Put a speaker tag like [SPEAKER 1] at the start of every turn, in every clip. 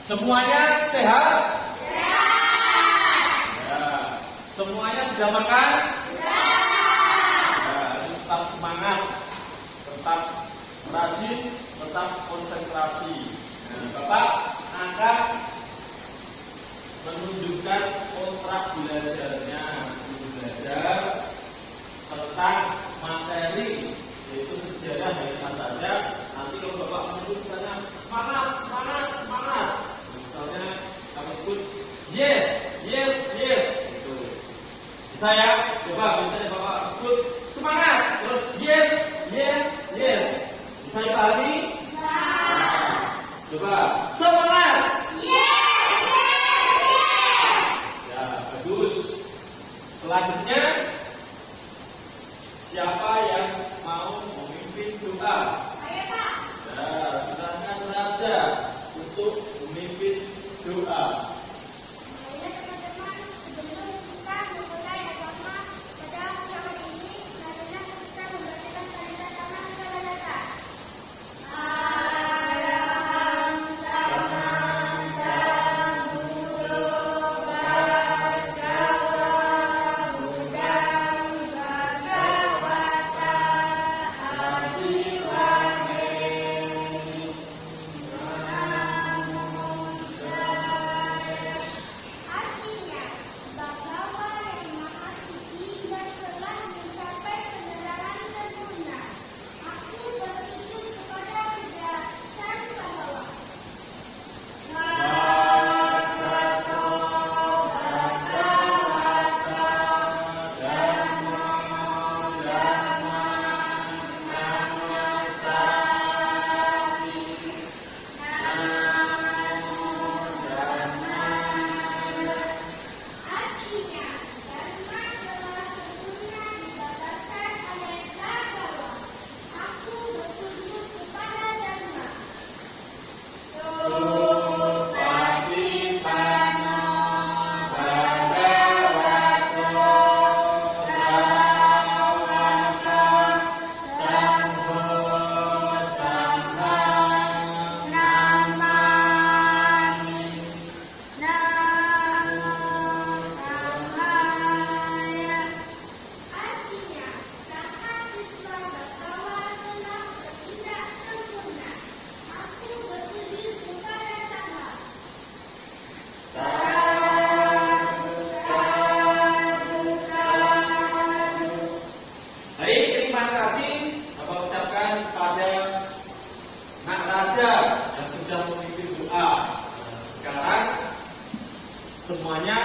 [SPEAKER 1] Semuanya sehat? Sehat. Ya. Semuanya sudah makan? Ya, harus tetap semangat, tetap rajin, tetap konsentrasi. Nah, Bapak akan menunjukkan kontrak belajarnya, belajar tentang materi yaitu sejarah dari saja. Nanti kalau Bapak menunjukkannya semangat, semangat, semangat. Misalnya kami ikut yes, yes, yes. Gitu. Saya coba misalnya Bapak ikut semangat, terus yes, yes, yes. Bisa dipahami? Nah, coba semangat. Yes, yes, yes. Ya, bagus. Selanjutnya siapa yang mau memimpin doa? Saya, Pak. Ya, silakan Raja untuk memimpin doa.
[SPEAKER 2] Baiklah teman-teman, sebelum kita memulai agama pada siang ini, marilah kita membacakan kalimat tangan kepada data. Araham sama sambudo bhagava budang bhagavata adiwadeni namo buddhaya. Artinya, Bagawa yang maha suci dan telah mencapai kebenaran sempurna. Aku bersujud kepada kejelasan Bagawa. Bhagavato Bhagavata Dhammo Dhamman Namasami. Artinya, Dharma telah sempurna didapatkan oleh Bagawa. Aku bersujud kepada Dharma. Supatipano Bhagavato Sawaka Sambho Samhang Namami. Namo Buddhaya. Artinya, saat siswa Bagawa telah bertindak sempurna, aku bersujud kepada Sama.
[SPEAKER 1] Baik, terima kasih Bapak ucapkan kepada Nak Raja yang sudah memimpin doa. Nah, sekarang semuanya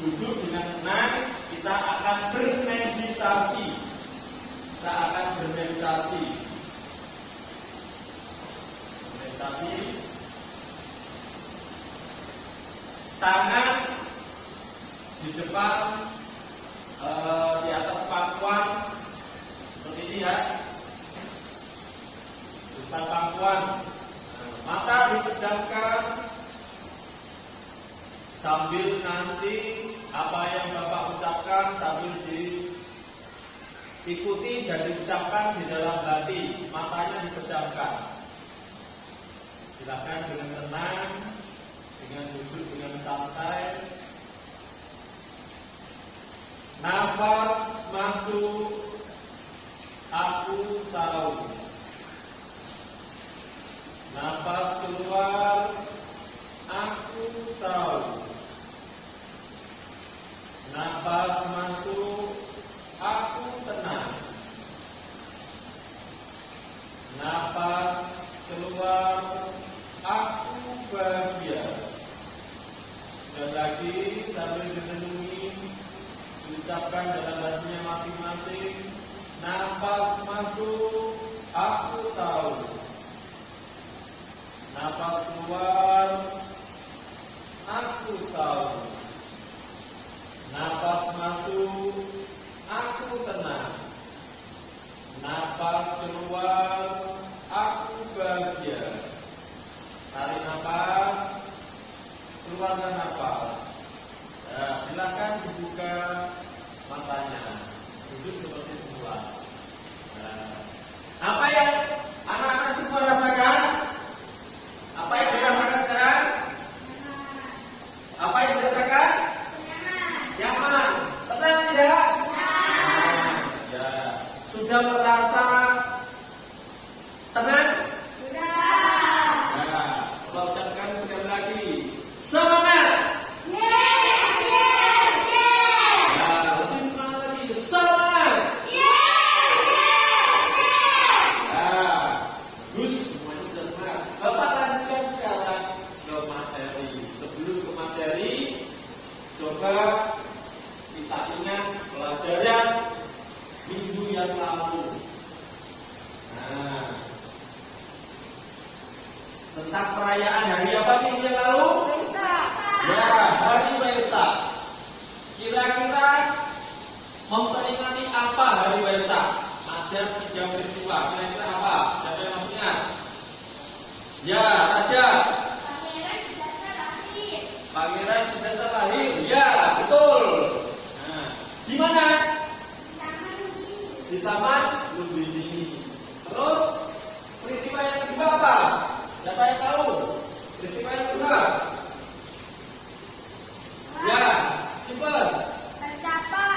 [SPEAKER 1] duduk dengan tenang. Kita akan bermeditasi. Meditasi. Tangan di depan, di atas pangkuan seperti ini ya. Di depan pangkuan. Nah, mata dipejamkan sambil nanti apa yang Bapak ucapkan sambil diikuti dan diucapkan di dalam hati. Matanya dipejamkan. Silakan dengan tenang, dengan duduk dengan santai. Nafas masuk, aku tahu. Nafas keluar, aku tahu. Nafas masuk, aku tenang. Nafas keluar, aku bahagia. Dan lagi sambil direnungi, diucapkan dalam hatinya masing-masing. Nafas masuk, aku tahu. Nafas keluar, aku tahu. Nafas masuk, aku tenang. Nafas keluar, aku bahagia. Tarik nafas, keluarkan nafas. Nah, silakan dibuka matanya. Duduk seperti semula. Nah, apa yang anak-anak semua rasakan? Apa yang dirasakan sekarang? Tentang perayaan hari apa minggu yang lalu?
[SPEAKER 2] Waisak.
[SPEAKER 1] Ya, hari Waisak. Kira-kira memperingati apa hari Waisak? Ada 3 peristiwa. Kira-kira apa? Siapa yang masih ingat? Ya, Raja. Pangeran Siddhartha lahir. Ya, betul. Nah, di mana? Di Taman Lumbini. Terus peristiwa yang kedua apa? Siapa yang tahu? Peristiwa yang kedua? Ya, simple.
[SPEAKER 2] Betapa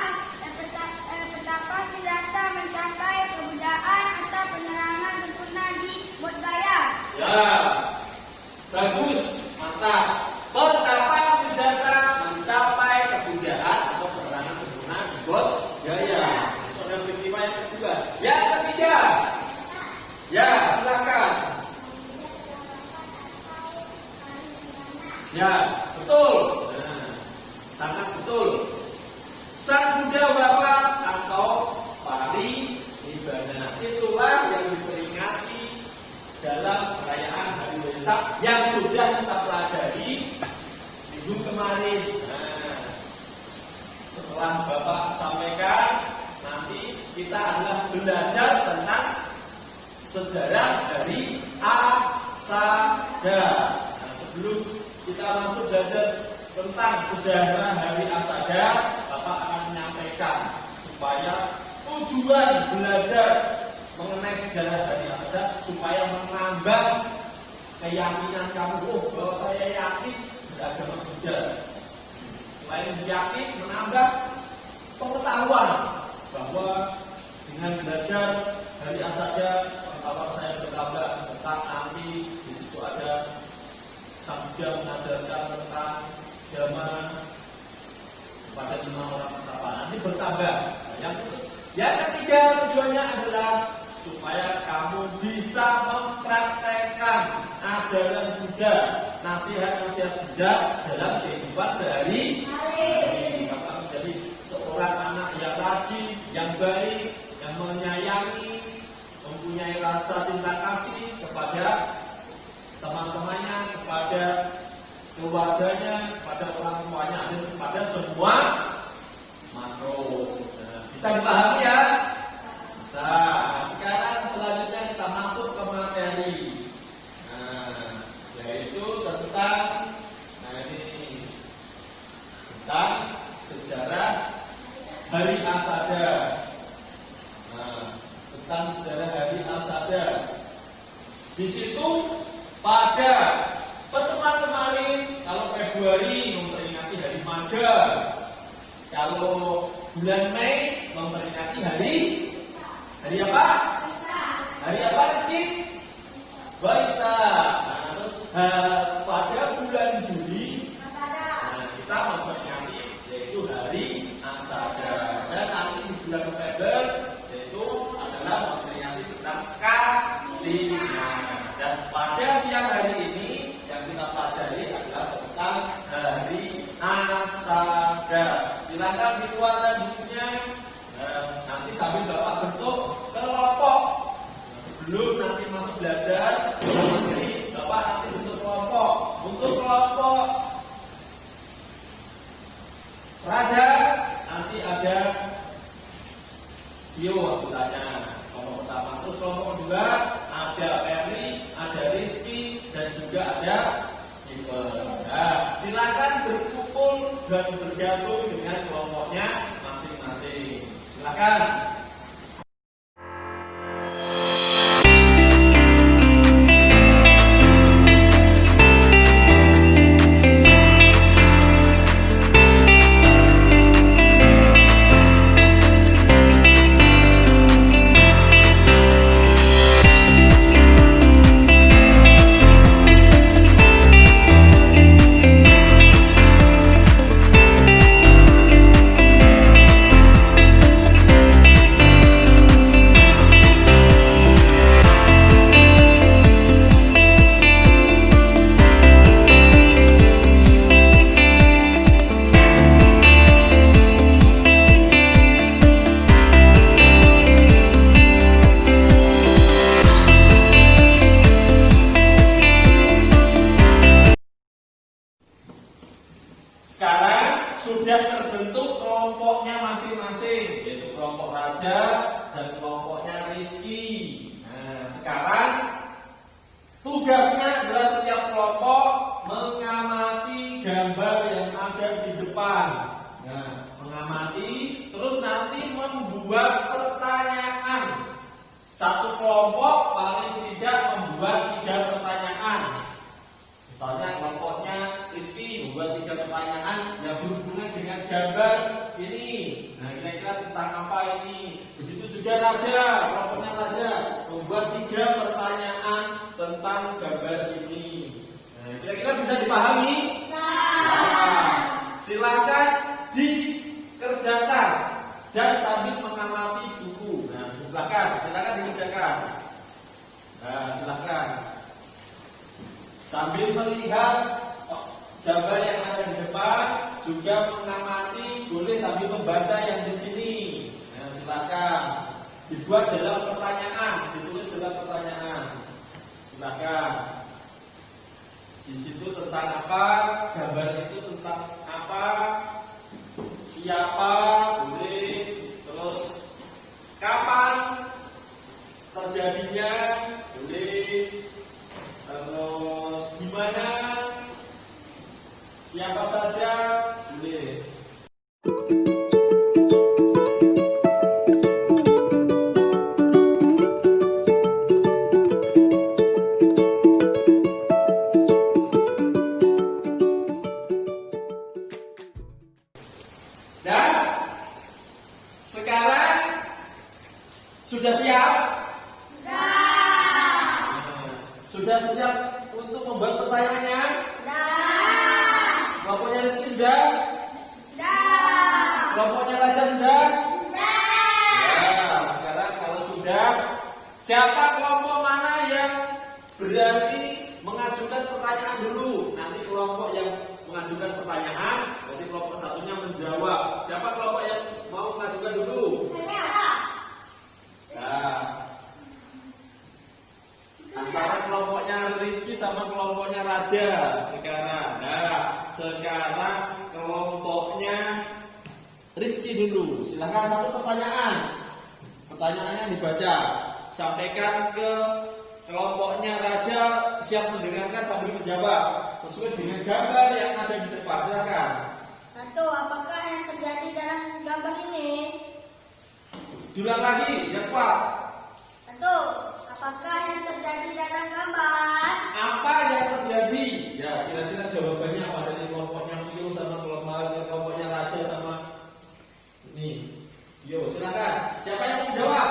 [SPEAKER 2] Siddhartha mencapai kebudayaan atau penerangan sempurna di Bodhgaya.
[SPEAKER 1] Ya, bagus, mantap. Betapa Siddhartha mencapai kebudayaan atau penerangan sempurna di Bodhgaya. Itu adalah peristiwa yang kedua. Yang ketiga. Ya, silakan. Ya, betul. Nah, sangat betul. Sang Buddha wafat atau parinibbana. Itulah yang diperingati dalam perayaan hari Waisak yang sudah kita pelajari minggu kemarin. Nah, setelah Bapak sampaikan, nanti kita adalah belajar tentang sejarah dari Asada. Nah, sebelum kita langsung belajar tentang sejarah hari Asada, Bapak akan menyampaikan supaya tujuan belajar mengenai sejarah hari Asada supaya menambah keyakinan kamu. Bahwa saya yakin beragama Buddha. Selain yakin, menambah pengetahuan bahwa dengan belajar hari Asada, pengetahuan saya bertambah tentang nanti di situ ada Sang Buddha mengajarkan tentang zaman kepada 5 orang pertama. Nanti bertambah. Yang ketiga tujuannya adalah supaya kamu bisa mempraktekkan ajaran Buddha, nasihat-nasihat Buddha dalam kehidupan sehari-hari. Kamu menjadi seorang anak yang rajin, yang baik, yang menyayangi, mempunyai rasa cinta kasih kepada teman-temannya, kepada keluarganya, kepada orang tuanya, dan kepada semua makhluk. Nah, bisa dipahami ya? Bisa. Nah, sekarang selanjutnya kita masuk ke materi. Nah, yaitu tentang tentang sejarah hari Asada. Nah, tentang sejarah hari Asada. Di situ pada pertemuan kemarin, kalau Februari memperingati hari Maga, kalau bulan Mei memperingati hari apa? Hari apa, Rizky? Waisak. Nah, terus pada bulan Juli, kita memperingati yaitu hari Asada. Dan nanti di bulan November yaitu adalah memperingati tentang Katina. Dan pada siang hari ini yang kita pelajari adalah tentang hari Asada. Silakan dikeluarkan bukunya. Nanti sambil Bapak bentuk kelompok. Sebelum nanti masuk belajar, Bapak nanti bentuk kelompok. Untuk kelompok Raja nanti ada Bio anggotanya. Kelompok pertama, terus kelompok kedua ada Perry, ada Rizky, dan juga ada Steven. Nah, silakan berkumpul dan bergabung dengan kelompoknya masing-masing. Silakan. sudah terbentuk kelompoknya masing-masing, yaitu kelompok Raja dan kelompoknya Rizky. Nah, sekarang tugasnya adalah setiap kelompok mengamati gambar yang ada di depan. Nah, mengamati, terus nanti membuat pertanyaan. Satu kelompok paling tidak membuat 3 pertanyaan. Misalnya kelompoknya Rizky membuat 3 pertanyaan yang berhubungan dengan gambar ini. Nah, kira-kira tentang apa ini? Begitu juga Raja, kelompoknya Raja membuat 3 pertanyaan tentang gambar ini. Nah, kira-kira bisa dipahami? Nah, silakan dikerjakan dan sambil mengamati buku. Nah, silakan dikerjakan. Nah, silakan sambil melihat gambar yang ada di depan, juga mengamati, boleh sambil membaca yang di sini. Nah, silakan dibuat dalam pertanyaan, ditulis dalam pertanyaan. Silakan. Di situ tentang apa? Gambar itu tentang apa? Siapa? Boleh. Terus kapan terjadinya? Boleh. Terus gimana? Siapa saja? Boleh. Dan sekarang sudah siap? Sudah siap untuk membuat pertanyaannya? Kelompoknya Rizky sudah? Kelompoknya Raja sudah? Ya, sekarang kalau sudah, siapa kelompok mana yang berani mengajukan pertanyaan dulu? Nanti kelompok yang mengajukan pertanyaan, berarti kelompok satunya menjawab. Siapa kelompok yang mau mengajukan dulu? Nah, antara kelompoknya Rizky sama kelompoknya Raja sekarang. Nah, sekarang kelompoknya Rizky dulu. Silakan satu pertanyaan. Pertanyaannya dibaca. Sampaikan ke kelompoknya Raja, siap mendengarkan sambil menjawab sesuai dengan gambar yang ada di depan. Silakan.
[SPEAKER 2] Satu, apakah yang terjadi dalam gambar ini?
[SPEAKER 1] Diulang lagi, yang kuat.
[SPEAKER 2] Satu, apakah yang terjadi dalam gambar?
[SPEAKER 1] Apa yang terjadi? Ya, kira-kira jawabannya apa dari kelompoknya Pio sama kelompoknya Raja sama ini. Yo, silakan. Siapa yang mau jawab?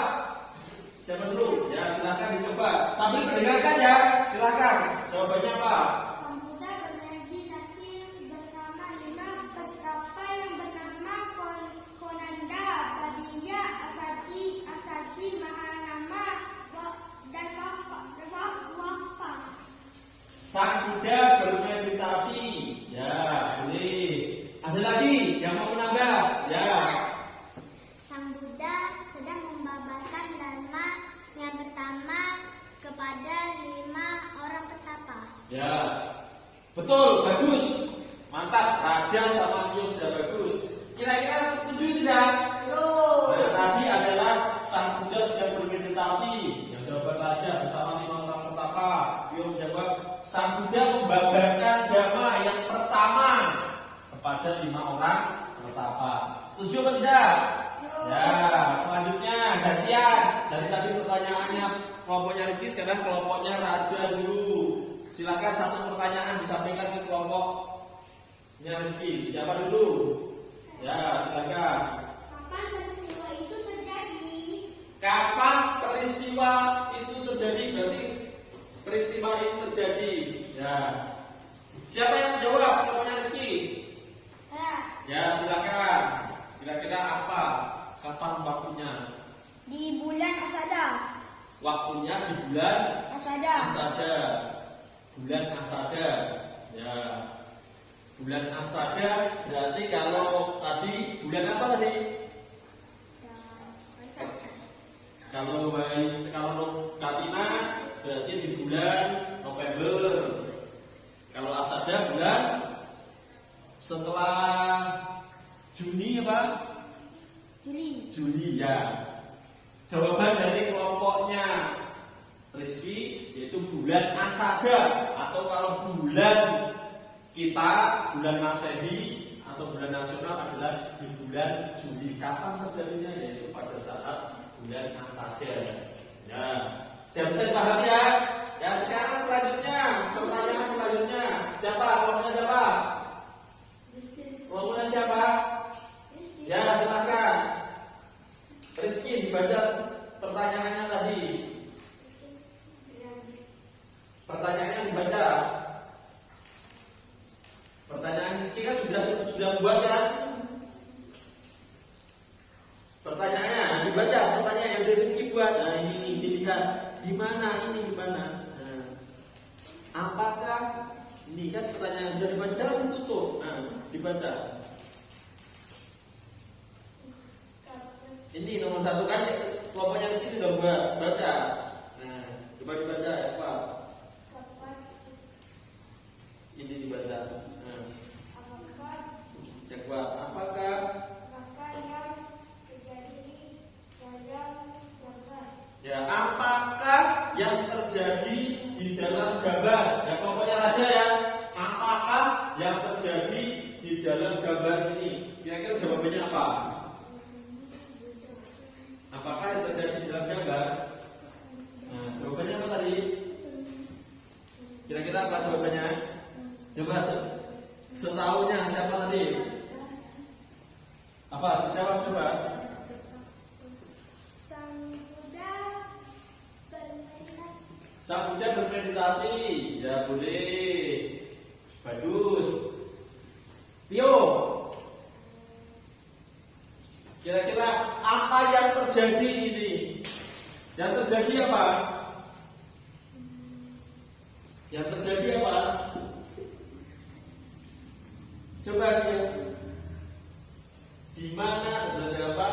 [SPEAKER 1] Siapa dulu? Ya, silakan dicoba. Sambil mendengarkan ya. Silakan. Jawabannya apa?
[SPEAKER 2] Sang Buddha bermeditasi bersama 5 petapa yang bernama Konanda, Badiya, Asadi, Mahanama, dan Wapa.
[SPEAKER 1] Sang Buddha bermeditasi. Ya, boleh. Ada lagi yang mau menambah? Ya.
[SPEAKER 2] Sang Buddha sedang membabarkan dharma yang pertama kepada 5 orang petapa.
[SPEAKER 1] Ya. Betul, bagus. Mantap, Raja sama Pio sudah bagus. Kira-kira setuju tidak? Nah, tadi adalah Sang Buddha sedang bermeditasi. Yang jawaban Raja bersama 5 orang petapa. Pio menjawab, Sang Buddha membabarkan dhamma yang pertama kepada 5 orang petapa. Setuju atau tidak? Ya, selanjutnya gantian. Dari tadi pertanyaannya kelompoknya Rizky, sekarang kelompoknya Raja dulu. Silakan satu pertanyaan disampaikan ke kelompoknya Rizky. Siapa dulu? Ya, silakan.
[SPEAKER 2] Kapan peristiwa itu terjadi?
[SPEAKER 1] Kapan peristiwa itu terjadi? Berarti peristiwa itu terjadi. Ya. Siapa yang menjawab? Kelompoknya Rizky. Ya, silakan. Kira-kira apa? Kapan waktunya?
[SPEAKER 2] Di bulan Asada.
[SPEAKER 1] Waktunya di bulan
[SPEAKER 2] Asada.
[SPEAKER 1] Asada. Bulan Asada. Ya. Bulan Asada berarti kalau tadi bulan apa tadi? Kalau Katina berarti di bulan November. Kalau Asada bulan setelah Juni apa?
[SPEAKER 2] Juli.
[SPEAKER 1] Juli ya. Jawaban dari kelompoknya Rizky yaitu bulan Asada, atau kalau bulan kita, bulan Masehi atau bulan nasional adalah di bulan Juli. Kapan terjadinya? Yaitu pada saat bulan Asada. Ya, sudah bisa dipahami ya? Ya, sekarang selanjutnya, pertanyaan selanjutnya. Siapa? Kelompoknya siapa? Kelompoknya siapa? Ya, silakan. Rizky dibaca pertanyaannya tadi. Pertanyaannya dibaca. Pertanyaan Rizky kan sudah buat kan? Pertanyaannya dibaca, pertanyaan yang dari Rizky buat. Nah, ini dilihat di mana, ini di mana. Nah, apakah ini kan pertanyaan sudah dibaca, jangan ditutup. Nah, dibaca. Ini nomor 1 kan kelompoknya Rizky sudah buat, baca. Nah, coba dibaca ya Pak. Ini dibaca. Nah, yang Pak, apakah ya, apakah yang terjadi di dalam gambar? Ya, kelompoknya Raja ya. Apakah yang terjadi di dalam gambar ini? Kira-kira jawabannya apa? Apakah yang terjadi di dalam gambar? Nah, jawabannya apa tadi? Kira-kira apa jawabannya? Coba setahunya siapa tadi? Apa? Dijawab coba. Sang Buddha bermeditasi. Ya boleh. Bagus. Tio. Kira-kira apa yang terjadi ini? Yang terjadi apa? Yang terjadi apa? Coba lihat. Di mana terjadi apa?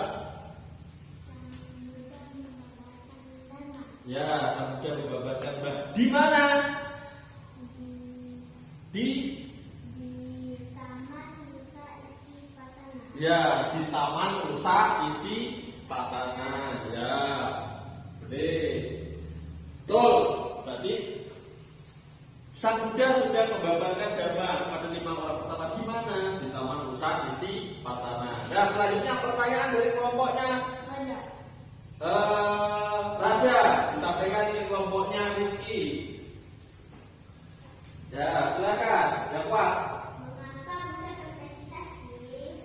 [SPEAKER 1] Ya, Sang Buddha membabarkan Mbak. Di mana? Di ya, di taman rusak isi patana. Ya, boleh. Betul. Berarti Sang Buddha sudah membabarkan dhamma pada 5 orang pertama. Di mana? Di taman rusak isi patana. Nah, selanjutnya pertanyaan dari kelompoknya Raja disampaikan ke kelompoknya Rizky. Ya, silakan. Ya, Pak.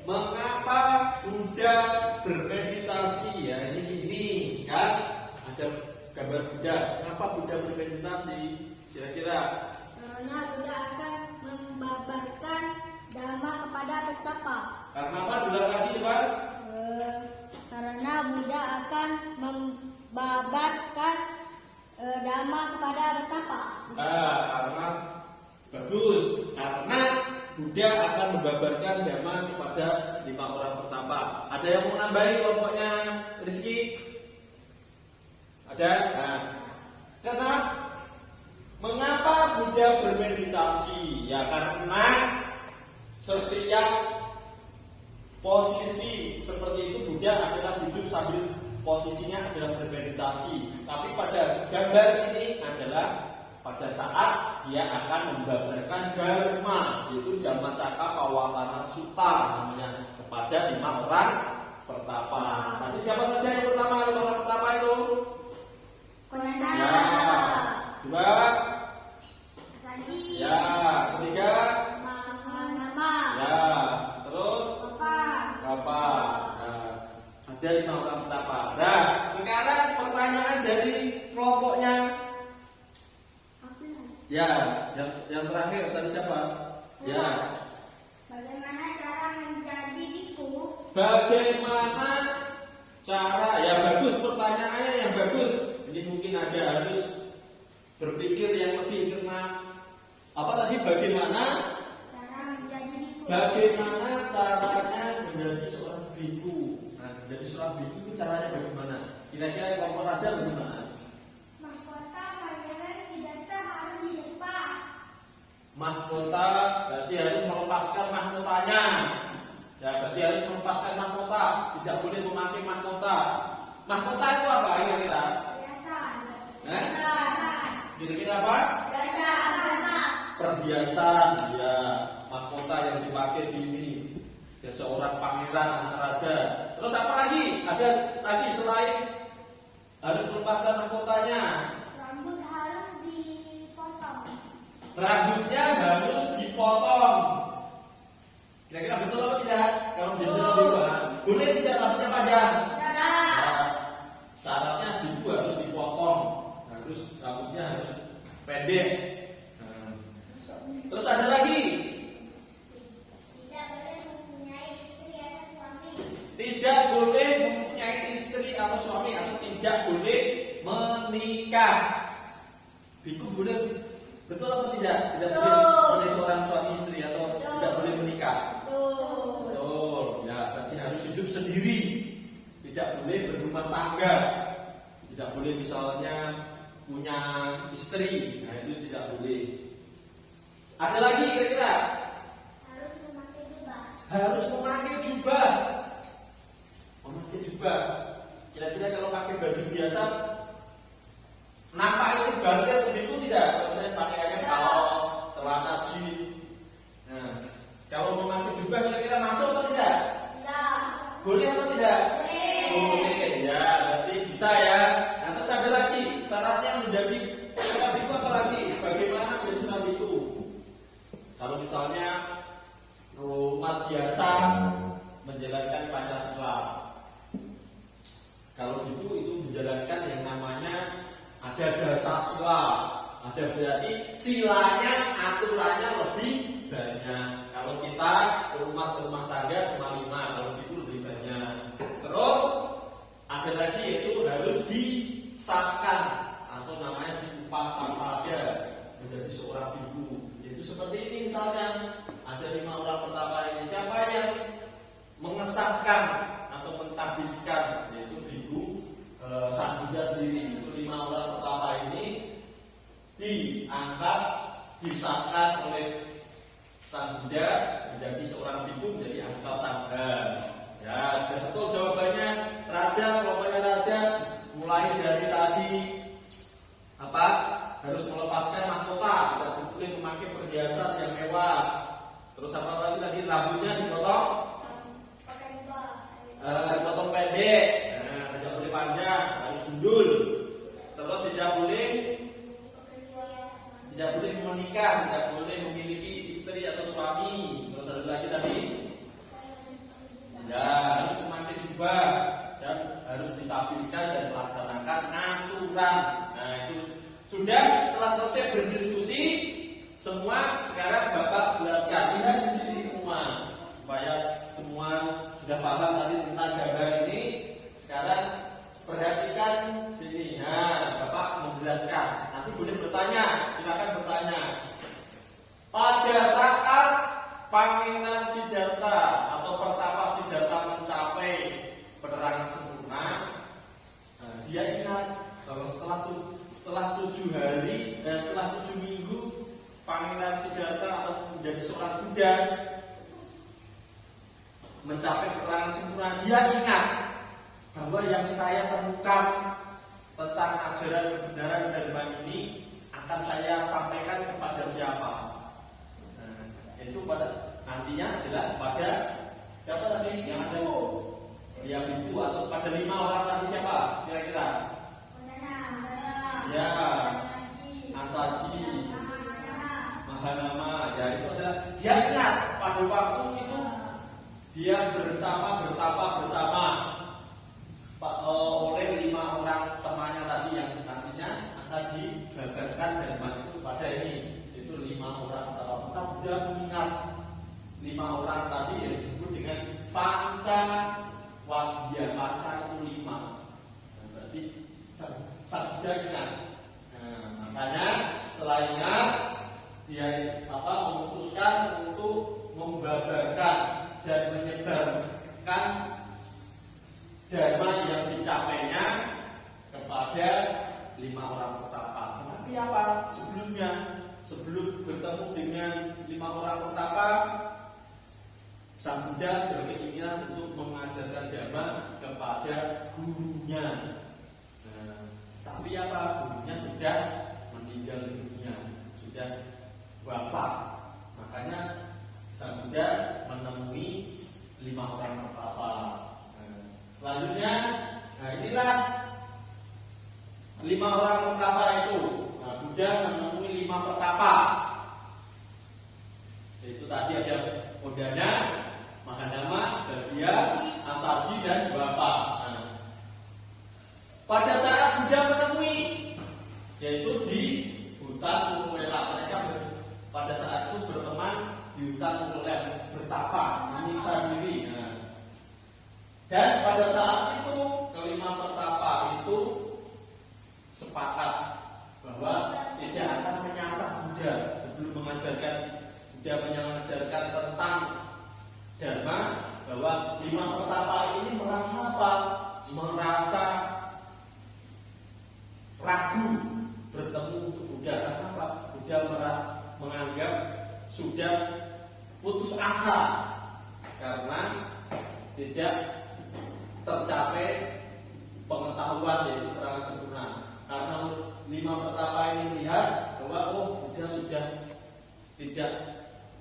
[SPEAKER 1] Mengapa Buddha bermeditasi? Ya, ini kan ada gambar Buddha. Kenapa Buddha bermeditasi? Kira-kira?
[SPEAKER 2] Karena Buddha akan membabarkan dhamma kepada betapa.
[SPEAKER 1] Karena apa? Diulang lagi, Pak.
[SPEAKER 2] Karena Buddha akan membabarkan dhamma kepada betapa.
[SPEAKER 1] Karena bagus. Karena Buddha akan membabarkan dhamma kepada 5 orang pertama. Ada yang mau nambahi kelompoknya Rizky? Ada? Nah, karena mengapa Buddha bermeditasi? Ya karena setiap posisi seperti itu Buddha adalah hidup sambil posisinya adalah bermeditasi. Tapi pada gambar ini adalah pada saat dia akan membabarkan dharma, yaitu Dhammacakka Pawatana Sutta namanya, kepada 5 orang pertapa. Tadi siapa saja yang pertama? 5 orang pertama itu?
[SPEAKER 2] Konanda.
[SPEAKER 1] Ya. 2.
[SPEAKER 2] Sandi.
[SPEAKER 1] Ya. 3.
[SPEAKER 2] Mahanama.
[SPEAKER 1] Ya. Terus?
[SPEAKER 2] Papa.
[SPEAKER 1] Nah, ada 5 orang pertapa. Nah, sekarang pertanyaan dari kelompoknya. Ya, yang terakhir tadi siapa? Ya.
[SPEAKER 2] Bagaimana cara menjadi biku?
[SPEAKER 1] Bagaimana cara? Ya bagus, pertanyaannya yang bagus. Ini mungkin ada harus berpikir yang lebih karena apa tadi? Bagaimana
[SPEAKER 2] Cara menjadi biku?
[SPEAKER 1] Bagaimana caranya menjadi seorang biku? Nah, menjadi seorang biku itu caranya bagaimana? Kira-kira yang kelompok Raja bagaimana?
[SPEAKER 2] Mahkota pangeran Siddhartha harus dilepas.
[SPEAKER 1] Mahkota berarti harus melepaskan mahkotanya. Ya, berarti harus Mahkota itu apa kira-kira? Eh? Kira-kira apa? Perhiasan, ya. Mahkota yang dipakai ini ya, seorang pangeran anak raja. Terus apa lagi? Ada lagi selain harus melepaskan mahkotanya. Rambutnya harus dipotong. Kira-kira betul apa tidak? Kalau menjadi biku, boleh tidak rambutnya panjang? Nah, syaratnya biku harus dipotong, harus rambutnya harus pendek. Nah, terus ada lagi. Tidak boleh mempunyai istri atau suami atau tidak boleh menikah. Biku boleh, betul atau tidak? Tidak boleh seorang suami istri atau tidak boleh menikah. Betul. Ya, berarti harus hidup sendiri. Tidak boleh berumah tangga. Tidak boleh misalnya punya istri. Nah, itu tidak boleh. Ada lagi kira-kira? Harus memakai jubah. Memakai jubah. Kira-kira kalau pakai baju biasa nampak itu ganti atau itu tidak? Kalau saya pakai aja kaos, celana jeans. Nah, kalau memakai jubah kira-kira masuk atau tidak? Boleh atau tidak? Boleh. Ya, berarti bisa ya. Nah, terus ada lagi syaratnya menjadi sunat itu apa lagi? Bagaimana menjadi sunat itu? Kalau misalnya umat biasa menjalankan Pancasila. Kalau gitu itu menjalankan yang namanya ada dasar sila. Ada berarti silanya, aturannya lebih banyak. Kalau kita rumah tangga cuma 5, kalau gitu lebih banyak. Terus ada lagi yaitu harus disahkan atau namanya diupasapada menjadi seorang biku. Yaitu seperti ini misalnya ada 5 orang pertama ini. Siapa yang mengesahkan atau mentahbiskan yaitu biku Sang Buddha sendiri. Itu 5 orang pertama ini diangkat, disahkan oleh Sang Buddha menjadi seorang biku, menjadi anggota sangha. Ya, sudah betul jawabannya. Raja, kelompoknya raja mulai dari tadi apa? Harus melepaskan mahkota, tidak boleh memakai perhiasan yang mewah. Terus apa lagi tadi? Rambutnya dipotong, dipotong pendek. Nah, tidak boleh panjang, harus gundul. Terus tidak boleh menikah, tidak boleh memiliki istri atau suami. Terus ada lagi tadi, ya harus memakai jubah dan harus ditahbiskan dan melaksanakan aturan. Nah itu sudah. Setelah selesai berdiskusi semua, sekarang Bapak jelaskan. Lihat di sini semua supaya semua sudah paham tadi tentang gambar ini. Sekarang perhatikan sini. Nah, Bapak menjelaskan. Nanti boleh bertanya, silakan bertanya. Pada saat Pangeran Siddhartha atau Pertapa Siddhartha mencapai penerangan sempurna, dia ingat bahwa setelah 7 hari, setelah 7 minggu Pangeran Siddhartha atau menjadi seorang Buddha mencapai penerangan sempurna, dia ingat bahwa yang saya temukan tentang ajaran kebenaran Dharma ini akan saya sampaikan kepada siapa? Itu pada nantinya adalah pada siapa tadi yang ada? Ya, biku atau pada 5 orang tadi siapa? Kira-kira? Ya, Asaji, Mahanama. Ya, itu adalah dia ingat pada waktu itu dia bertapa bersama oleh 5 orang temannya tadi yang nantinya akan dijabarkan Dharma itu pada ini. Itu 5 orang. Kita sudah mengingat 5 orang tadi yang disebut dengan Panca Wagya. Panca itu 5. Nah, berarti Sang Buddha ingat. Nah, makanya setelah ingat dia memutuskan untuk membabarkan dan menyebarkan Dharma yang dicapainya kepada 5 orang pertapa. Tetapi apa sebelumnya? Sebelum bertemu dengan 5 orang pertapa, Sang Buddha berkeinginan untuk mengajarkan Dhamma kepada gurunya. Nah, tapi apa? Gurunya sudah meninggal dunia, sudah wafat. Makanya Sang Buddha menemui 5 orang pertapa. Selanjutnya, nah inilah 5 orang pertapa itu. Nah, Buddha menemui 5 pertapa. Yaitu tadi ada Modana, Mahanama, Badia, Asaji, dan Bapak. Nah, pada saat Buddha menemui, yaitu di hutan Kukulela, mereka pada saat itu berteman di hutan Kukulela, bertapa, menyiksa diri. Nah, dan pada saat itu kelima pertapa itu sepakat bahwa tidak akan menyapa Buddha sebelum mengajarkan tentang Dhamma, bahwa 5 pertapa ini merasa apa? Merasa ragu bertemu untuk Buddha. Kenapa? Buddha menganggap sudah putus asa karena tidak tercapai pengetahuan yaitu perangan sempurna. Karena 5 pertapa ini melihat bahwa Buddha sudah tidak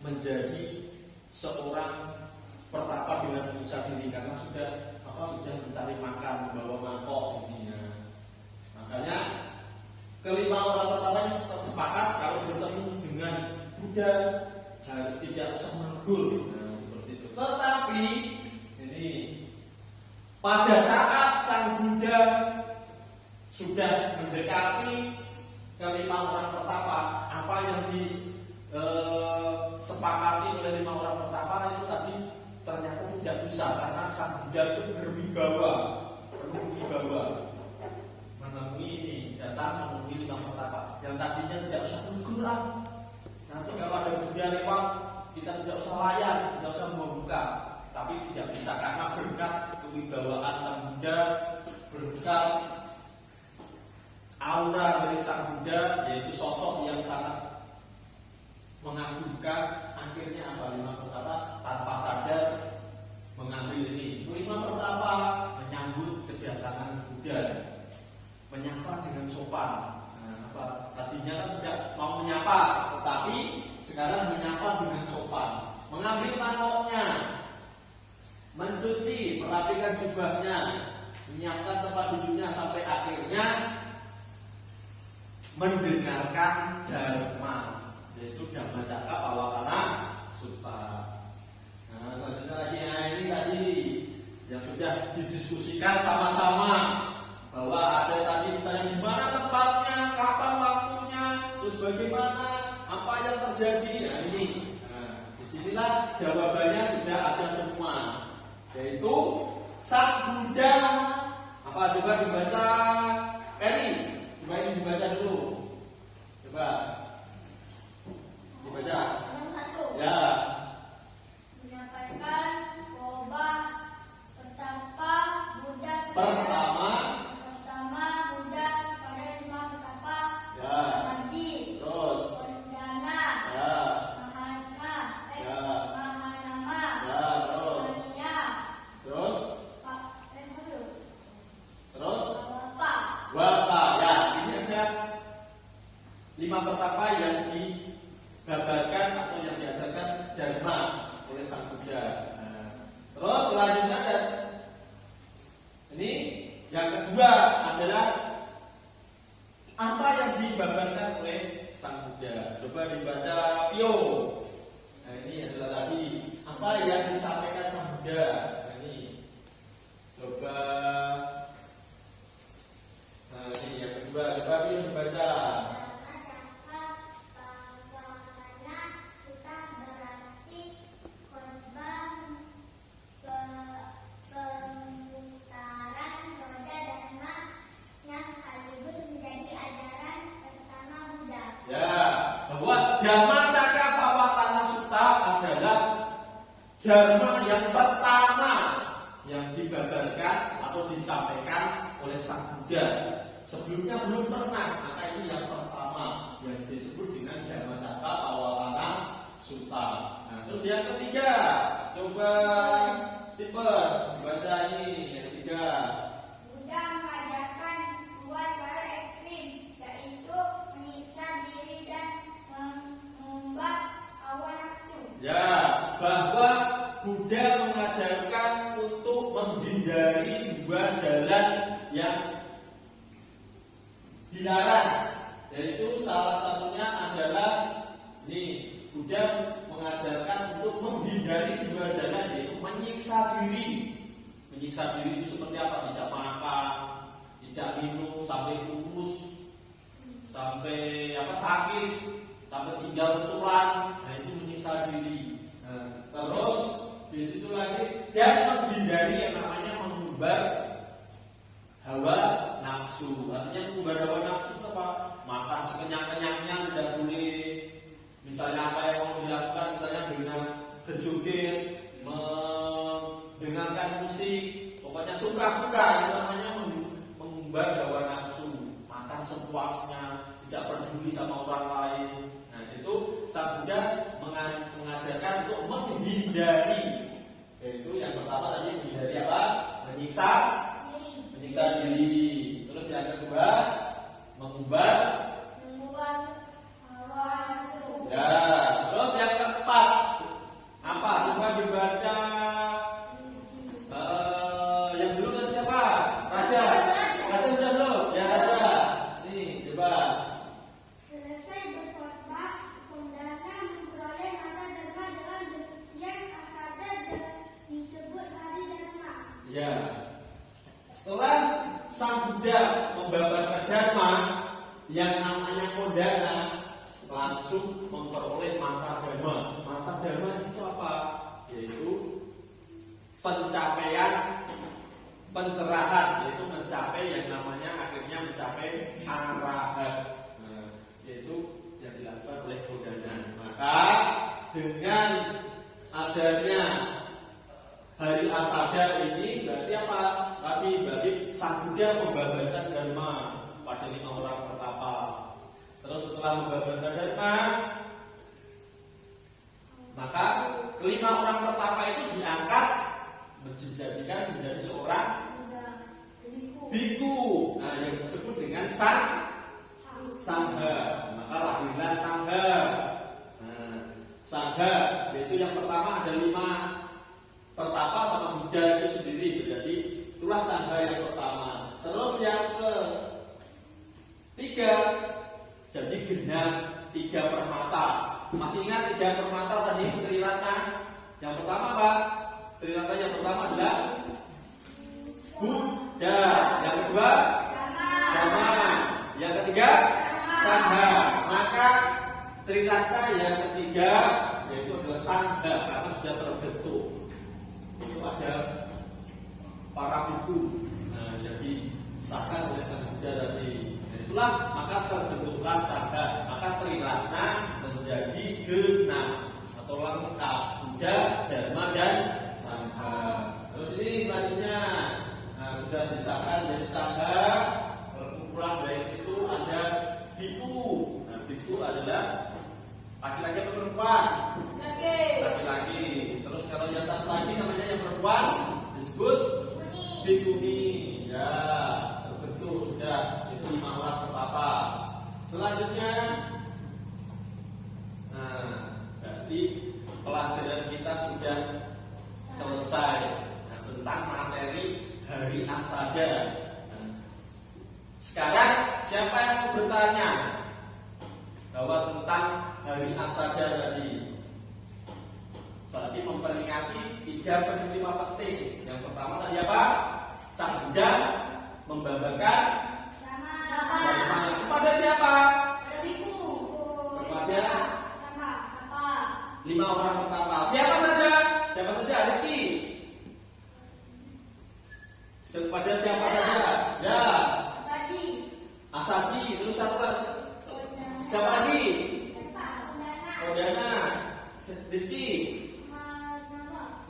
[SPEAKER 1] menjadi seorang pertapa dengan menyiksa diri karena sudah mencari makan, membawa mangkok ini. Makanya kelima orang pertama ini sepakat kalau bertemu dengan Buddha tidak usah menegur. Nah, seperti itu. Tetapi ini pada saat Sang Buddha sudah mendekati kelima orang pertapa, apa yang disepakati oleh 5 orang pertapa itu tadi ternyata tidak bisa karena Sang Buddha itu berwibawa, menemui ini, datang menemui 5 pertapa yang tadinya tidak usah menegur. Nanti kalau ada Buddha lewat, kita tidak usah layan, tidak usah membuka. Tapi tidak bisa karena berkat kewibawaan Sang Buddha, berkat aura dari Sang Buddha, yaitu sosok yang sangat mengagumkan. Akhirnya apa? 5 pertapa tanpa sadar mengambil ini. 5 pertapa menyambut kedatangan Buddha, menyapa dengan sopan. Tadinya kan tidak mau menyapa, tetapi sekarang menyapa dengan sopan, mengambil mangkoknya, mencuci, merapikan jubahnya, menyiapkan tempat duduknya, sampai akhirnya mendengarkan Dharma, yaitu Dhammacakkappavattana Sutta. Nah, selanjutnya lagi, ini tadi yang sudah didiskusikan sama-sama, bahwa ada tadi misalnya di mana tempatnya, kapan waktunya, terus bagaimana, apa yang terjadi. Nah ini, disinilah jawabannya sudah ada semua, yaitu Sang Buddha. Apa coba dibaca? Ini dibaca dulu. Coba dibaca. Ya.
[SPEAKER 2] Menyampaikan bahwa pertapa Buddha
[SPEAKER 1] Pertama
[SPEAKER 2] Buddha pada 5 pertapa.
[SPEAKER 1] Ya.
[SPEAKER 2] Saji.
[SPEAKER 1] Terus.
[SPEAKER 2] Pendana.
[SPEAKER 1] Ya.
[SPEAKER 2] Mahanama.
[SPEAKER 1] Ya.
[SPEAKER 2] Mahanama.
[SPEAKER 1] Ya. Terus.
[SPEAKER 2] Mania.
[SPEAKER 1] Terus. Terus.
[SPEAKER 2] Bapak.
[SPEAKER 1] Bapak. Ya. Ini aja 5 pertapa yang digambarkan atau yang diajarkan Dharma oleh Sang Buddha. Terus selanjutnya ada ini yang kedua adalah apa yang digambarkan oleh Sang Buddha. Coba dibaca Pio. Nah ini adalah tadi apa yang disampaikan Sang Buddha. Nah, ini coba. Nah ini yang kedua, coba Pio dibaca. Dhammacakkappavattana Sutta adalah Dharma yang pertama yang digambarkan atau disampaikan oleh Sang Buddha. Sebelumnya belum pernah, maka ini yang pertama yang disebut dengan Dhammacakkappavattana Sutta. Nah, terus yang ketiga, coba coba Stephen baca ini yang ketiga.
[SPEAKER 2] Buddha mengajarkan dua cara ekstrim, yaitu menyiksa diri dan mengumbar hawa nafsu.
[SPEAKER 1] Ya, bahwa Buddha mengajarkan untuk menghindari dua jalan yang dilarang, yaitu salah satunya adalah ini Buddha mengajarkan untuk menghindari dua jalan, yaitu menyiksa diri. Menyiksa diri itu seperti apa? Tidak makan, tidak minum sampai kurus, sampai sakit, sampai tinggal tulang. Nah, itu menyiksa diri. Nah, terus di situ lagi dan menghindari yang namanya mengumbar hawa nafsu. Artinya mengumbar hawa nafsu itu apa? Makan sekenyang-kenyangnya, tidak boleh. Misalnya apa yang mau dilakukan, misalnya dengan berjoget, mendengarkan musik, pokoknya suka-suka, itu namanya mengumbar hawa nafsu. Makan sepuasnya, tidak peduli sama orang lain. Nah, itu Sang Buddha mengajarkan untuk menghindari. Yaitu yang pertama tadi menghindari apa? Menyiksa diri. Terus yang kedua mengumbar
[SPEAKER 2] hawa nafsu.
[SPEAKER 1] ya. Terus yang keempat apa? Coba dibaca. Yang belum kan siapa? Raja sudah belum? Ya Raja. Nih coba.
[SPEAKER 2] Selesai berkhotbah, perdana memperoleh mata dharma dengan demikian asada disebut hari dharma.
[SPEAKER 1] Ya. Setelah Sang Buddha membabarkan dharma yang namanya kodana, langsung memperoleh mata dharma. Mata dharma itu apa? Yaitu pencerahan, yaitu mencapai yang namanya akhirnya mencapai arahat. Nah, yaitu yang dilakukan oleh kodana. Maka dengan adanya hari asada ini berarti apa? Berarti Sang Buddha membabarkan dharma pada 5 orang pertapa. Terus setelah membabarkan dharma, maka kelima orang pertapa itu diangkat dijadikan menjadi seorang biku. Nah, yang disebut dengan sangha. Maka lahirlah sangha. Nah, sangha yaitu yang pertama ada 5 pertapa sama Buddha itu sendiri, jadi itulah sangha yang pertama. Terus yang ketiga jadi genap 3 permata. Masih ingat 3 permata tadi Triratna? Yang pertama apa? Triratna yang pertama adalah Buddha. Yang kedua Dhamma. Yang ketiga Sangha. Maka Triratna yang ketiga yaitu adalah Sangha karena sudah terbentuk. Itu ada para biku. Nah, jadi sahkan oleh Sang Buddha tadi. Itulah maka terbentuklah Sangha. Maka Triratna menjadi genap atau lengkap, Buddha, Dharma dan Sangha. Terus ini selanjutnya sudah disahkan menjadi Sangha. Perkumpulan baik itu ada biku. Nah, biku adalah laki-laki atau perempuan? Laki-laki. Terus kalau yang satu lagi namanya yang perempuan disebut bikuni. Ya, terbentuk sudah itu 5 orang pertapa. Selanjutnya, berarti pelajaran kita sudah selesai tentang materi hari asada. Sekarang siapa yang mau bertanya bahwa tentang hari asada tadi? Berarti memperingati 3 peristiwa penting. Yang pertama tadi apa? Sang Buddha membabarkan dharma kepada siapa? Kepada 5 orang pertapa. Siapa saja? Siapa saja? Rizky. Kepada siapa saja? Ya. Asaji. Terus siapa lagi? Kodana. Rizky.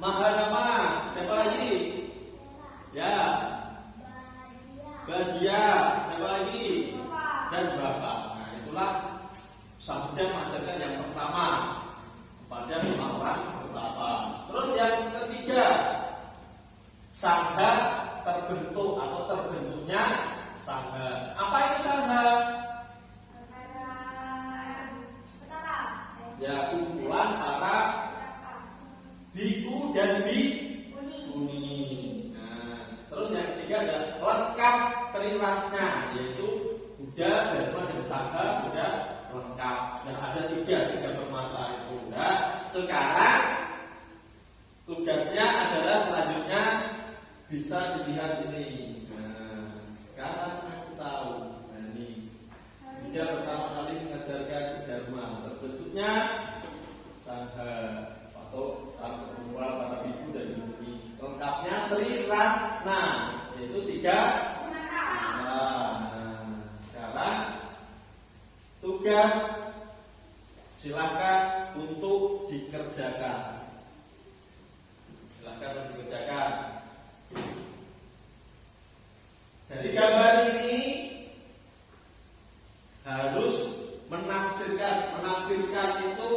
[SPEAKER 1] Mahadama. Siapa lagi? Ya. Badia. Siapa lagi? Dan Bapak. Nah, itulah Sang Buddha mengajarkan yang pertama kepada 5 orang pertapa. Terus yang kumpulan para biku dan bikuni. Nah, terus yang ketiga adalah lengkap triratna, yaitu Buddha, Dharma dan Sangha sudah lengkap, sudah ada tiga permata itu. Nah, sekarang tugasnya adalah selanjutnya bisa dilihat ini. Nah, sekarang aku tahu. Nah, ini Buddha pertama kali mengajarkan Dharma, terbentuknya Sangha atau kumpulan para biku dan bikuni. Lengkapnya triratna, yaitu tiga. Nah, sekarang tugas silakan untuk dikerjakan. Silakan untuk dikerjakan. Dari gambar ini harus menafsirkan itu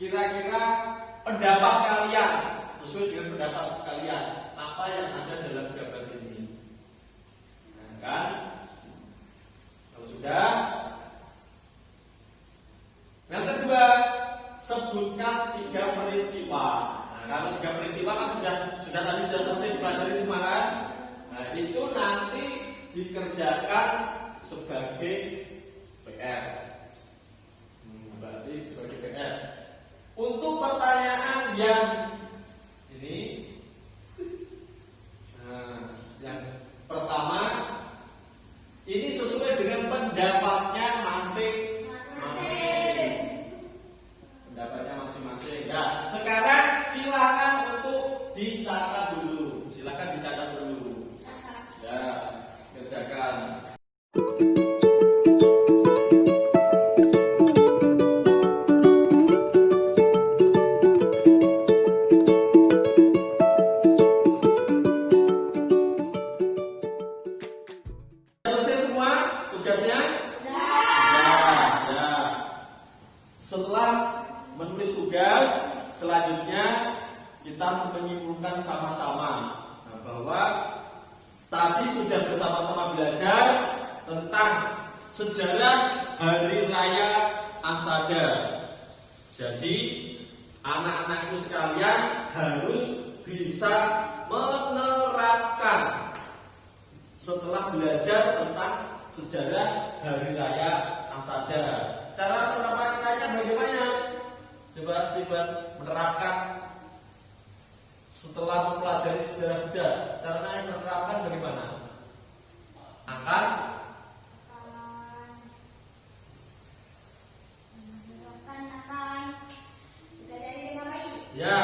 [SPEAKER 1] kira-kira pendapat kalian, sesuai dengan pendapat kalian apa yang ada dalam gambar ini. Nah, kan? Kalau sudah, yang kedua, sebutkan 3 peristiwa. Nah, kalau 3 peristiwa kan sudah tadi sudah selesai dipelajari semua kan? Nah, itu nanti dikerjakan sebagai PR. Berarti sebagai PR. Untuk pertanyaan yang ini, nah, yang pertama, ini sesuai dengan pendapatnya masing-masing. Pendapatnya masing-masing. Nah, sekarang silakan untuk dicatat dulu. Silakan dicatat dulu. Ya, kerjakan. Selesai semua tugasnya? Ya. Setelah menulis tugas, selanjutnya kita menyimpulkan sama-sama bahwa tadi sudah bersama-sama belajar tentang sejarah Hari Raya Asada. Jadi anak-anakku sekalian harus bisa menerapkan setelah belajar tentang sejarah Hari Raya Asada. Cara penerapannya bagaimana? Coba Steven menerapkan setelah mempelajari sejarah Buddha. Caranya menerapkan bagaimana? Akan ya,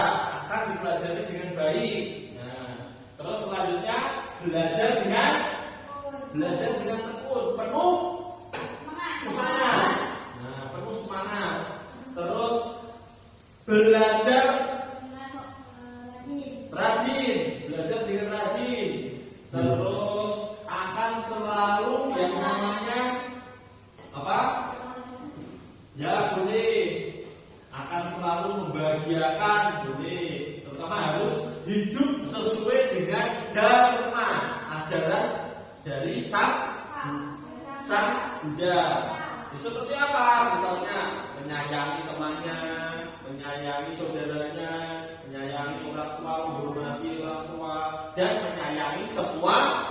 [SPEAKER 1] akan dipelajari dengan baik. Nah, terus selanjutnya belajar dengan tekun, penuh semangat. Nah, penuh semangat. Terus belajar rajin, belajar dengan rajin. Terus akan selalu yang namanya apa? Ya, boleh. Akan selalu membahagiakan, boleh. Terutama harus hidup sesuai dengan dharma, ajaran dari sang Buddha. Seperti apa? Misalnya menyayangi temannya, menyayangi saudaranya, menyayangi orang tua, menghormati orang tua, dan menyayangi semua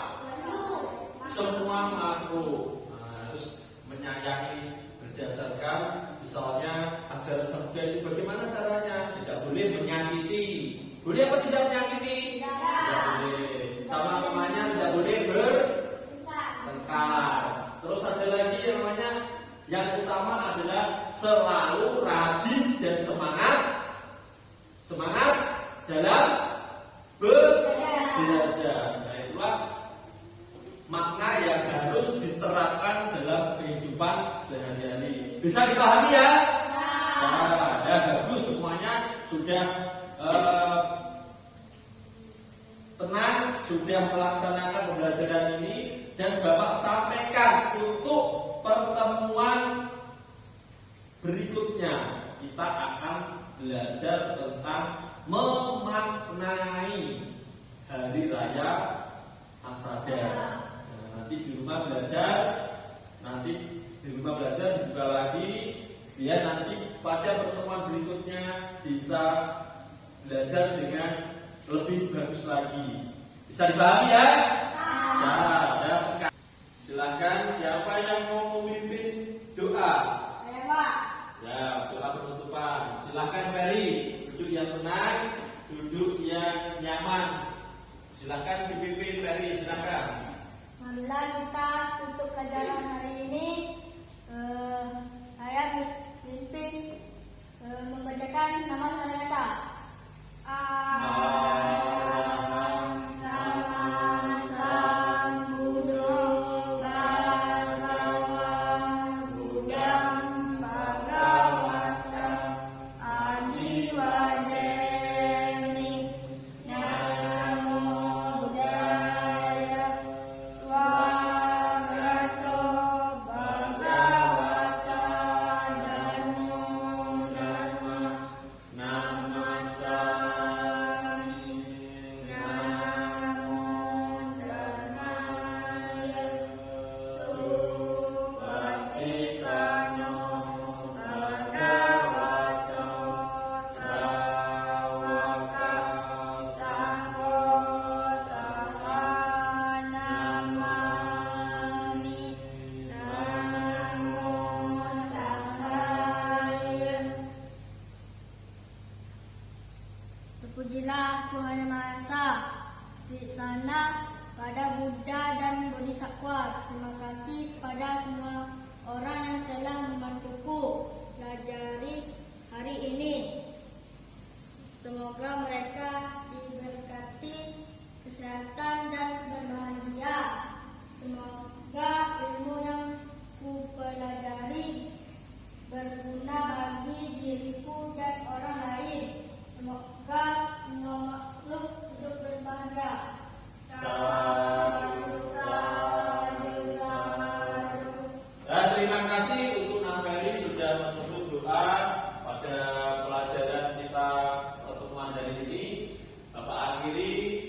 [SPEAKER 1] makhluk. Nah, harus menyayangi berdasarkan misalnya ajaran sang Buddha itu bagaimana caranya? Tidak boleh menyakiti. Boleh apa tidak menyakiti? Tidak boleh. Sama temannya tidak boleh bertengkar. Terus ada lagi yang namanya yang utama adalah selalu rajin dan semangat dalam belajar. Nah, itulah makna yang harus diterapkan dalam kehidupan sehari-hari. Bisa dipahami ya? Nah, ya bagus, semuanya sudah tenang, sudah melaksanakan pembelajaran ini, dan Bapak sampaikan untuk pertemuan berikutnya kita akan belajar tentang memaknai Hari Raya Asada. Nah, nanti di rumah belajar dibuka lagi biar nanti pada pertemuan berikutnya bisa belajar dengan lebih bagus lagi. Bisa dipahami ya? Ya, sekarang silakan siapa yang mau memimpin doa?
[SPEAKER 2] Saya, Pak.
[SPEAKER 1] Ya, doa penutupan. Silakan Ferry, duduk yang tenang, duduk yang nyaman. Silakan dipimpin Ferry, silakan.
[SPEAKER 2] Marilah kita untuk pelajaran hari ini. Saya pimpin membacakan nama saudara kita. Terpujilah Tuhan Yang Maha Esa, di sana pada Buddha dan Bodhisattva. Terima kasih pada semua orang yang telah membantuku pelajari hari ini. Semoga mereka diberkati kesehatan dan berbahagia. Semoga ilmu yang ku pelajari berguna bagi diriku dan orang lain. Semoga semua makhluk hidup berbahagia.
[SPEAKER 1] Dan terima kasih untuk Naferi sudah menutup doa pada pelajaran kita pertemuan hari ini. Bapak akhiri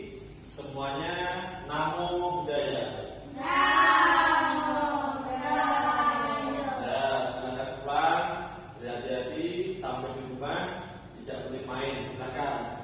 [SPEAKER 1] semuanya, Namo Buddhaya. Ya, silakan pulang, berhati-hati sampai di rumah, tidak boleh main, silakan.